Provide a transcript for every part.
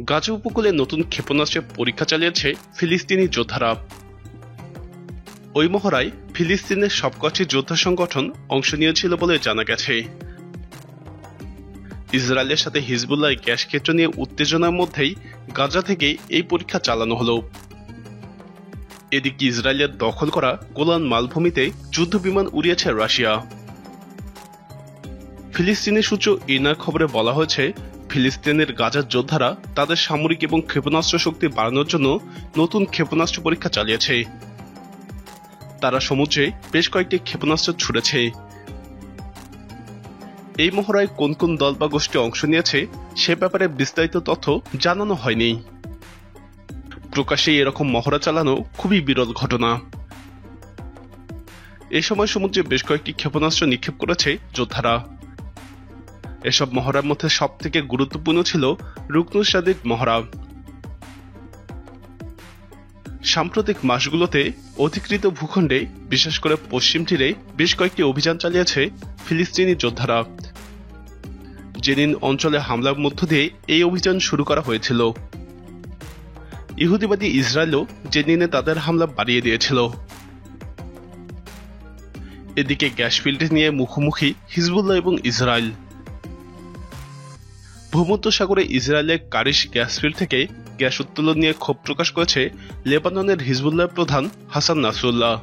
গাজা উপকূলে নতুন ক্ষেপণাস্ত্রের পরীক্ষা চালিয়েছে ফিলিস্তিনি যোদ্ধারা। ওই মহড়ায় ফিলিস্তিনের সবকটি যোদ্ধা সংগঠন অংশ নিয়েছিল বলে জানা গেছে। ইসরায়েলের সাথে হিজবুল্লাহ গ্যাস ক্ষেত্র নিয়ে উত্তেজনার মধ্যেই গাজা থেকে এই পরীক্ষা চালানো হলো। এদিকে ইসরায়েলের দখল করা গোলান মালভূমিতে যুদ্ধ বিমান উড়িয়েছে রাশিয়া। ফিলিস্তিনি সূত্র ইনার খবরে বলা হয়েছে, ফিলিস্তিনের গাজার যোদ্ধারা তাদের সামরিক এবং ক্ষেপণাস্ত্র শক্তি বাড়ানোর জন্য নতুন ক্ষেপণাস্ত্র পরীক্ষা চালিয়েছে। তারা সমুদ্রে বেশ কয়েকটি ক্ষেপণাস্ত্র ছুড়েছে। এই মহড়ায় কোন কোন দল বা গোষ্ঠী অংশ নিয়েছে সে ব্যাপারে বিস্তারিত তথ্য জানানো হয়নি। প্রকাশ্যে এরকম মহড়া চালানো খুবই বিরল ঘটনা। এ সময় সমুদ্রে বেশ কয়েকটি ক্ষেপণাস্ত্র নিক্ষেপ করেছে যোদ্ধারা। এসব মহড়ার মধ্যে সব থেকে গুরুত্বপূর্ণ ছিল রুকনুস শাদিদ মহড়া। সাম্প্রতিক মাসগুলোতে অধিকৃত ভূখণ্ডে, বিশেষ করে পশ্চিম তীরে বেশ কয়েকটি অভিযান চালিয়েছে ফিলিস্তিনি যোদ্ধারা। জেনিন অঞ্চলে হামলার মধ্য দিয়ে এই অভিযান শুরু করা হয়েছিল। ইহুদিবাদী ইসরায়েলও জেনিনে তাদের হামলা বাড়িয়ে দিয়েছিল। এদিকে গ্যাস ফিল্ড নিয়ে মুখোমুখি হিজবুল্লাহ এবং ইসরায়েল। ভূমধ্যসাগরে ইসরায়েলের কারিশ গ্যাস ফিল্ড থেকে গ্যাস উত্তোলন নিয়ে ক্ষোভ প্রকাশ করেছে লেবাননের হিজবুল্লাহ প্রধান হাসান নাসরুল্লাহ।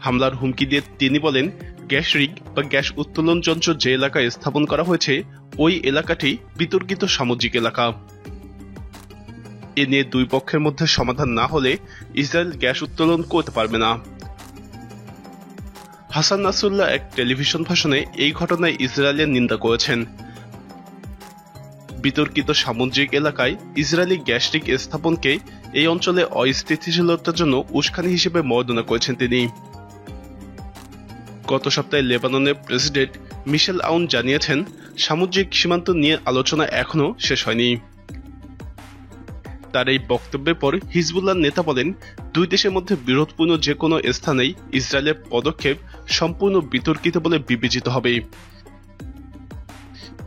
হামলার হুমকি দিয়ে তিনি বলেন, গ্যাস রিগ বা গ্যাস উত্তোলন যন্ত্র যে এলাকায় স্থাপন করা হয়েছে ওই এলাকাটি বিতর্কিত সামুদ্রিক এলাকা। এ নিয়ে দুই পক্ষের মধ্যে সমাধান না হলে ইসরায়েল গ্যাস উত্তোলন করতে পারবে না। হাসান নাসরুল্লাহ এক টেলিভিশন ভাষণে এই ঘটনায় ইসরায়েলের নিন্দা করেছেন। বিতর্কিত সামুদ্রিক এলাকায় ইসরায়েলি গ্যাস রিগ স্থাপনকে এই অঞ্চলে অস্থিতিশীলতার জন্য উস্কানি হিসেবে বর্ণনা করেছেন তিনি। গত সপ্তাহে লেবাননের প্রেসিডেন্ট মিশেল আউন জানিয়েছেন, সামুদ্রিক সীমান্ত নিয়ে আলোচনা এখনো শেষ হয়নি। তার এই বক্তব্যের পর হিজবুল্লাহ নেতা বলেন, দুই দেশের মধ্যে বিরোধপূর্ণ যে কোনো স্থানেই ইসরায়েলের পদক্ষেপ সম্পূর্ণ বিতর্কিত বলে বিবেচিত হবে।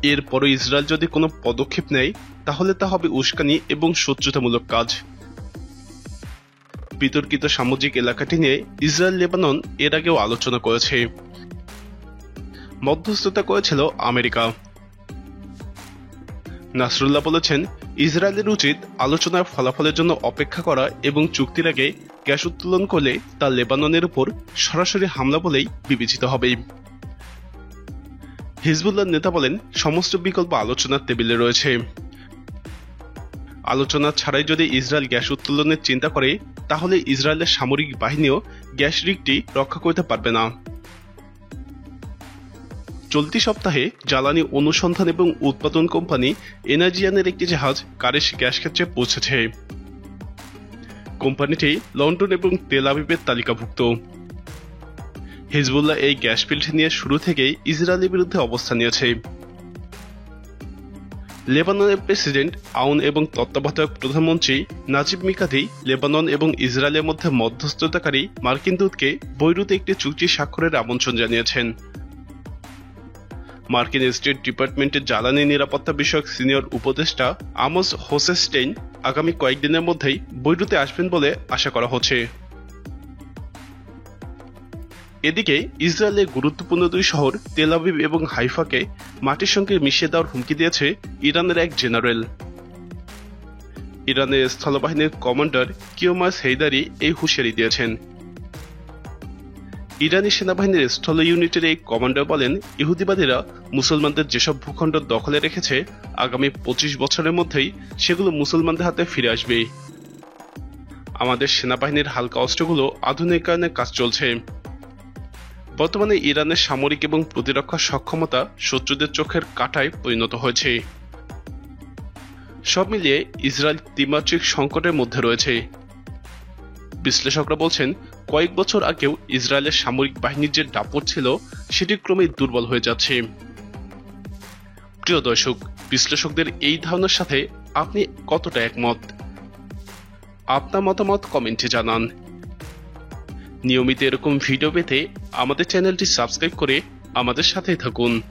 এরপরও ইসরায়েল যদি কোনো পদক্ষেপ নেয় তাহলে তা হবে উস্কানি এবং শত্রুতামূলক কাজ। বিতর্কিত সামুদ্রিক এলাকাটি নিয়ে ইসরায়েল লেবানন এর আগেও আলোচনা করেছে। মধ্যস্থতা করেছিল আমেরিকা। নাসরুল্লাহ বলেছেন, ইসরায়েলের উচিত আলোচনার ফলাফলের জন্য অপেক্ষা করা এবং চুক্তির আগে গ্যাস উত্তোলন করলে তা লেবাননের উপর সরাসরি হামলা বলেই বিবেচিত হবে। হিজবুল্লাহ নেতা বলেন, সমস্ত বিকল্প আলোচনার টেবিলে রয়েছে। আলোচনা ছাড়াই যদি ইসরায়েল গ্যাস উত্তোলনের চিন্তা করে তাহলে ইসরায়েলের সামরিক বাহিনীও গ্যাস রিগটি রক্ষা করতে পারবে না। চলতি সপ্তাহে জ্বালানি অনুসন্ধান এবং উৎপাদন কোম্পানি এনার্জিয়ানের একটি জাহাজ কারিশ গ্যাস ক্ষেত্রে পৌঁছেছে। কোম্পানিটি লন্ডন এবং তেল আবিবের তালিকাভুক্ত। হিজবুল্লাহ এই গ্যাস ফিল্ড নিয়ে শুরু থেকেই ইসরায়েলের বিরুদ্ধে অবস্থান নিয়েছে। লেবাননের প্রেসিডেন্ট আউন এবং তত্ত্বাবধায়ক প্রধানমন্ত্রী নাজিব মিকাতি লেবানন এবং ইসরায়েলের মধ্যে মধ্যস্থতাকারী মার্কিন দূতকে বৈরুতে একটি চুক্তি স্বাক্ষরের আমন্ত্রণ জানিয়েছেন। মার্কিন স্টেট ডিপার্টমেন্টের জ্বালানি নিরাপত্তা বিষয়ক সিনিয়র উপদেষ্টা আমোস হোসেনস্টেইন আগামী কয়েকদিনের মধ্যেই বৈরুতে আসবেন বলে আশা করা হচ্ছে। এদিকে ইসরায়েলের গুরুত্বপূর্ণ দুই শহর তেল আবিব এবং হাইফাকে মাটির সঙ্গে মিশিয়ে দেওয়ার হুমকি দিয়েছে ইরানের এক জেনারেল। ইরানের স্থলবাহিনীর কমান্ডার কিওমাস হেইদারি এই হুঁশিয়ারি দিয়েছেন। ইরানি সেনাবাহিনীর স্থল ইউনিটের এই কমান্ডার বলেন, ইহুদিবাদীরা মুসলমানদের যেসব ভূখণ্ড দখলে রেখেছে আগামী 25 বছরের মধ্যেই সেগুলো মুসলমানদের হাতে ফিরে আসবে। আমাদের সেনাবাহিনীর হালকা অস্ত্রগুলো আধুনিকায়নের কাজ চলছে। বর্তমানে ইরানের সামরিক এবং প্রতিরক্ষা সক্ষমতা শত্রুদের চোখের কাঁটায় পরিণত হয়েছে। সব মিলিয়ে ইসরায়েল ত্রিমাত্রিক সংকটের মধ্যে রয়েছে। বিশ্লেষকরা বলছেন, কয়েক বছর আগেও ইসরায়েলের সামরিক বাহিনীর যে দাপট ছিল সেটি ক্রমেই দুর্বল হয়ে যাচ্ছে। প্রিয় দর্শক, বিশ্লেষকদের এই ধারণার সাথে আপনি কতটা একমত? আপনার মতামত কমেন্টে জানান। নিয়মিত এরকম ভিডিও পেতে আমাদের চ্যানেলটি সাবস্ক্রাইব করে আমাদের সাথেই থাকুন।